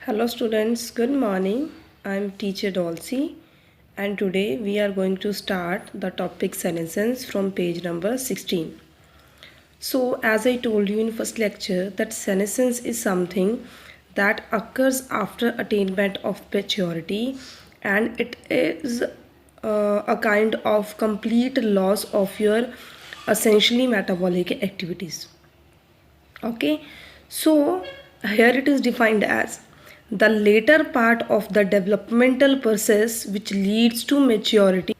Hello students, good morning. I'm teacher Dolcy and today we are going to start the topic senescence from page number 16. So as I told you in first lecture that senescence is something that occurs after attainment of maturity and it is a kind of complete loss of your essentially metabolic activities. Okay, so here it is defined as the later part of the developmental process which leads to maturity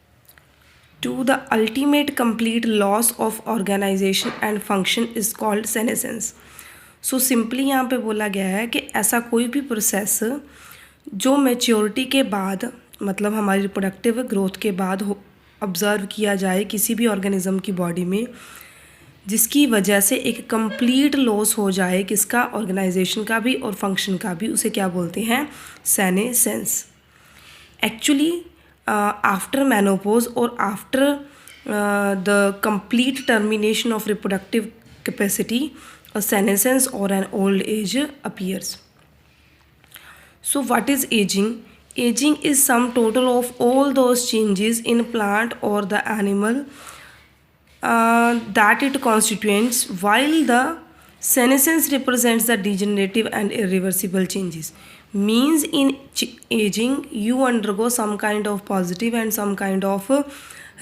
to the ultimate complete loss of organization and function is called senescence. So simply यहाँ पे बोला गया है कि ऐसा कोई भी process जो मैच्योरिटी के बाद मतलब हमारी रिप्रोडक्टिव ग्रोथ के बाद ऑब्ज़र्व किया जाए किसी भी ऑर्गेनिज्म की बॉडी में जिसकी वजह से एक कंप्लीट लॉस हो जाए किसका ऑर्गेनाइजेशन का भी और फंक्शन का भी उसे क्या बोलते हैं सेनेसेंस. एक्चुअली आफ्टर मेनोपॉज और after the complete termination of reproductive capacity a senescence or an old age appears. So what is aging? Aging is sum total of all those changes in plant or the animal that it constitutes, while the senescence represents the degenerative and irreversible changes. Means in aging you undergo some kind of positive and some kind of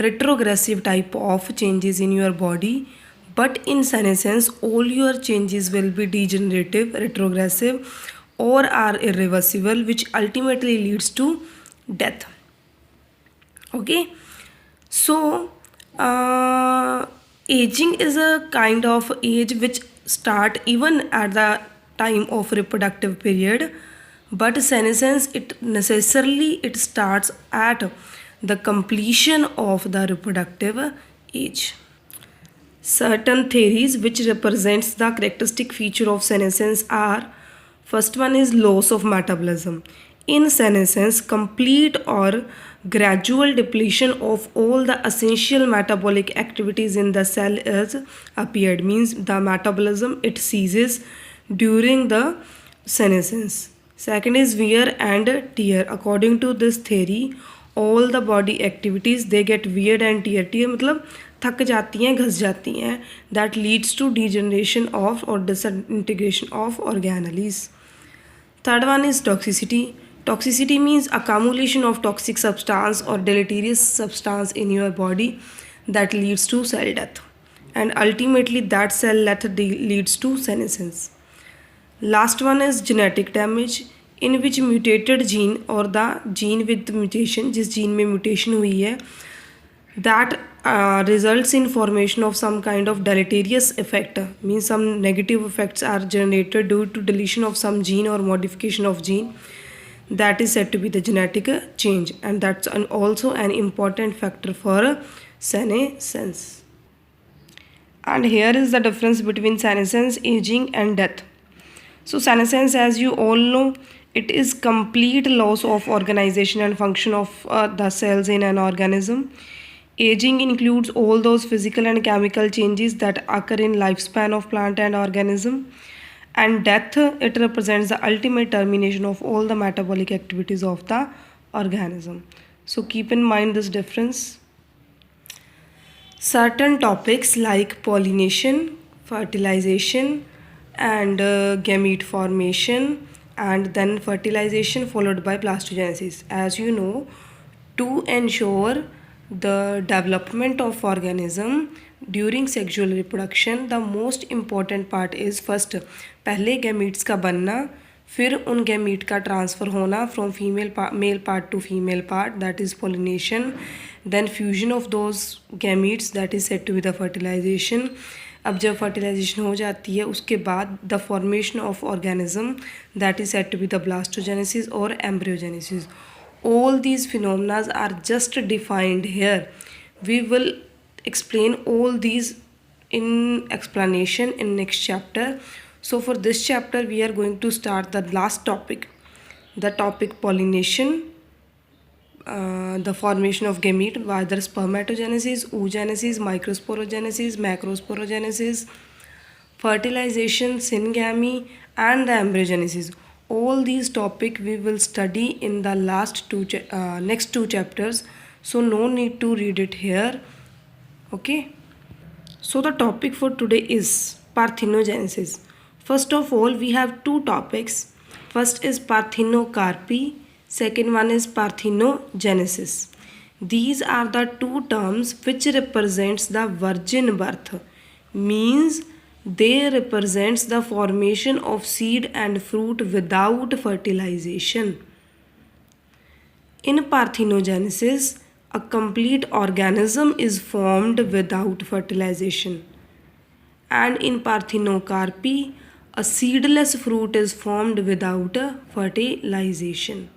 retrogressive type of changes in your body, but in senescence all your changes will be degenerative, retrogressive or are irreversible, which ultimately leads to death. Okay, so aging is a kind of age which start even at the time of reproductive period, but senescence it necessarily it starts at the completion of the reproductive age. Certain theories which represents the characteristic feature of senescence are, first one is loss of metabolism. In senescence, complete or gradual depletion of all the essential metabolic activities in the cell is appeared. Means the metabolism it ceases during the senescence. Second is wear and tear. According to this theory, all the body activities they get wear and tear. tear मतलब थक जाती हैं, घस जाती हैं. That leads to degeneration of और disintegration of organelles. Third one is toxicity. Toxicity means accumulation of toxic substance और deleterious substance in your body that leads to cell death and ultimately that cell death leads to senescence. Last one is genetic damage in which mutated gene or the gene with mutation जिस gene में mutation हुई है that results in formation of some kind of deleterious effect. Means some negative effects are generated due to deletion of some gene or modification of gene that is said to be the genetic change, and that's also an important factor for senescence. And here is the difference between senescence, aging and death. So senescence, as you all know, it is complete loss of organization and function of the cells in an organism. Aging includes all those physical and chemical changes that occur in lifespan of plant and organism. And death, it represents the ultimate termination of all the metabolic activities of the organism. So keep in mind this difference. Certain topics like pollination, fertilization and gamete formation and then fertilization followed by blastogenesis. As you know, to ensure the development of organism during sexual reproduction the most important part is first पहले gametes का बनना, फिर उन gamete का transfer होना from male part to female part, that is pollination, then fusion of those gametes that is said to be the fertilization. अब जब fertilization हो जाती है उसके बाद the formation of organism that is said to be the blastogenesis or embryogenesis. All these phenomena are just defined here. We will explain all these in explanation in next chapter. So for this chapter we are going to start the last topic, the topic pollination, the formation of gamete, whether spermatogenesis, oogenesis, microsporogenesis, macrosporogenesis, fertilization, syngamy and the embryogenesis. all these topic we will study in the next two chapters, so no need to read it here. Okay, so the topic for today is parthenogenesis. First of all, we have two topics. First is parthenocarpy, second one is parthenogenesis. These are the two terms which represents the virgin birth, means they represents the formation of seed and fruit without fertilization. In parthenogenesis, a complete organism is formed without fertilization. And in parthenocarpy, a seedless fruit is formed without fertilization.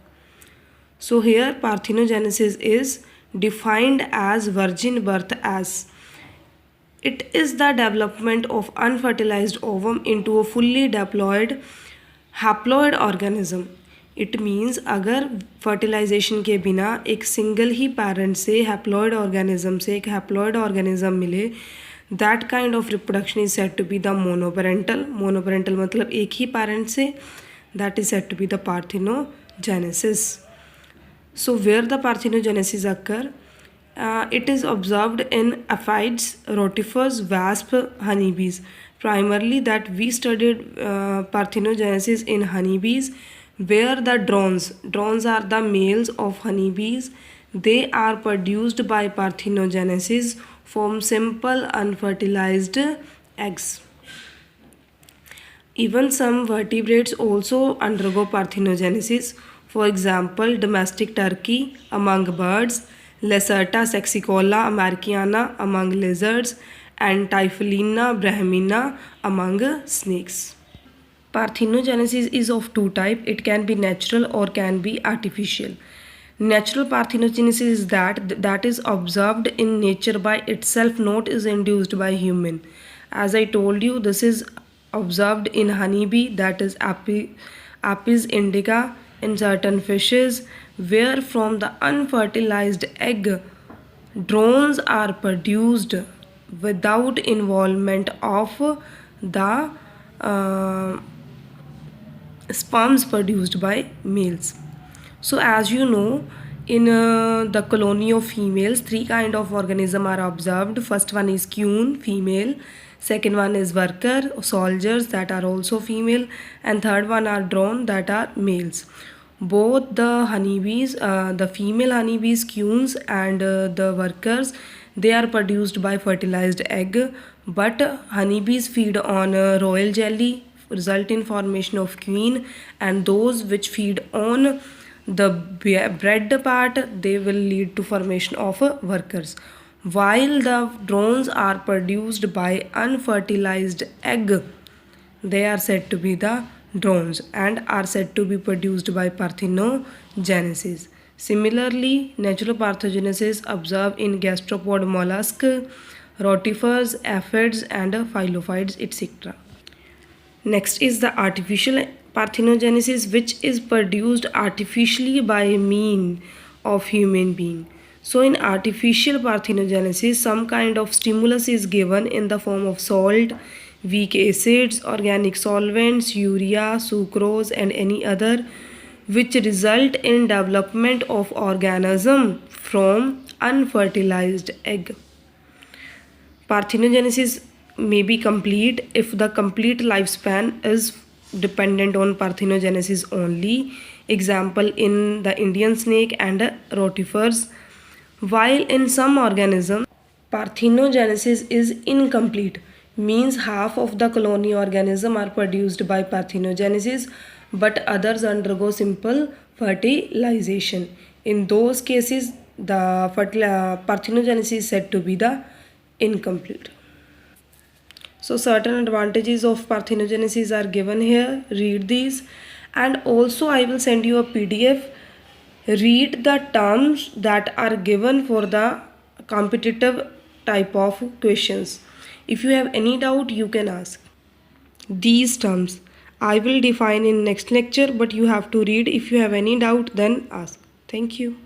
So here parthenogenesis is defined as virgin birth as it is the development of unfertilized ovum into a fully diploid haploid organism. It means अगर fertilization के बिना एक single ही parent से haploid organism से एक haploid organism मिले, that kind of reproduction is said to be the monoparental. Monoparental मतलब एक ही पैरेंट से, that is said to be the parthenogenesis. So where the parthenogenesis occur, it is observed in aphids, rotifers, wasp, honeybees. Primarily that we studied parthenogenesis in honeybees, where the drones are the males of honeybees. They are produced by parthenogenesis from simple unfertilized eggs. Even some vertebrates also undergo parthenogenesis. For example, domestic turkey among birds, Lacerta sexicola americana among lizards, and Typholina brahmina among snakes. Parthenogenesis is of two types. It can be natural or can be artificial. Natural parthenogenesis is that is observed in nature by itself, not is induced by human. As I told you, this is observed in honeybee, that is Apis indica, in certain fishes, where from the unfertilized egg drones are produced without involvement of the sperms produced by males. So as you know, in the colony of females, three kind of organism are observed. First one is queen, female. Second one is worker, soldiers, that are also female. And third one are drone, that are males. Both the honeybees, the female honeybees, queens, and the workers, they are produced by fertilized egg. But honeybees feed on royal jelly, result in formation of queen, and those which feed on the bread part, they will lead to formation of workers. While the drones are produced by unfertilized egg, they are said to be the drones and are said to be produced by parthenogenesis. Similarly, natural parthenogenesis observed in gastropod mollusk, rotifers, aphids, and phyllophides, etc. Next is the artificial parthenogenesis, which is produced artificially by means of human being. So in artificial parthenogenesis, some kind of stimulus is given in the form of salt, weak acids, organic solvents, urea, sucrose, and any other, which result in development of organism from unfertilized egg. Parthenogenesis may be complete if the complete lifespan is dependent on parthenogenesis only. Example in the Indian snake and rotifers. While in some organisms, parthenogenesis is incomplete, means half of the colony organism are produced by parthenogenesis, but others undergo simple fertilization. In those cases, the parthenogenesis is said to be the incomplete. So certain advantages of parthenogenesis are given here. Read these, and also I will send you a PDF. Read the terms that are given for the competitive type of questions. If you have any doubt, you can ask. These terms I will define in next lecture, but you have to read. If you have any doubt, then ask. Thank you.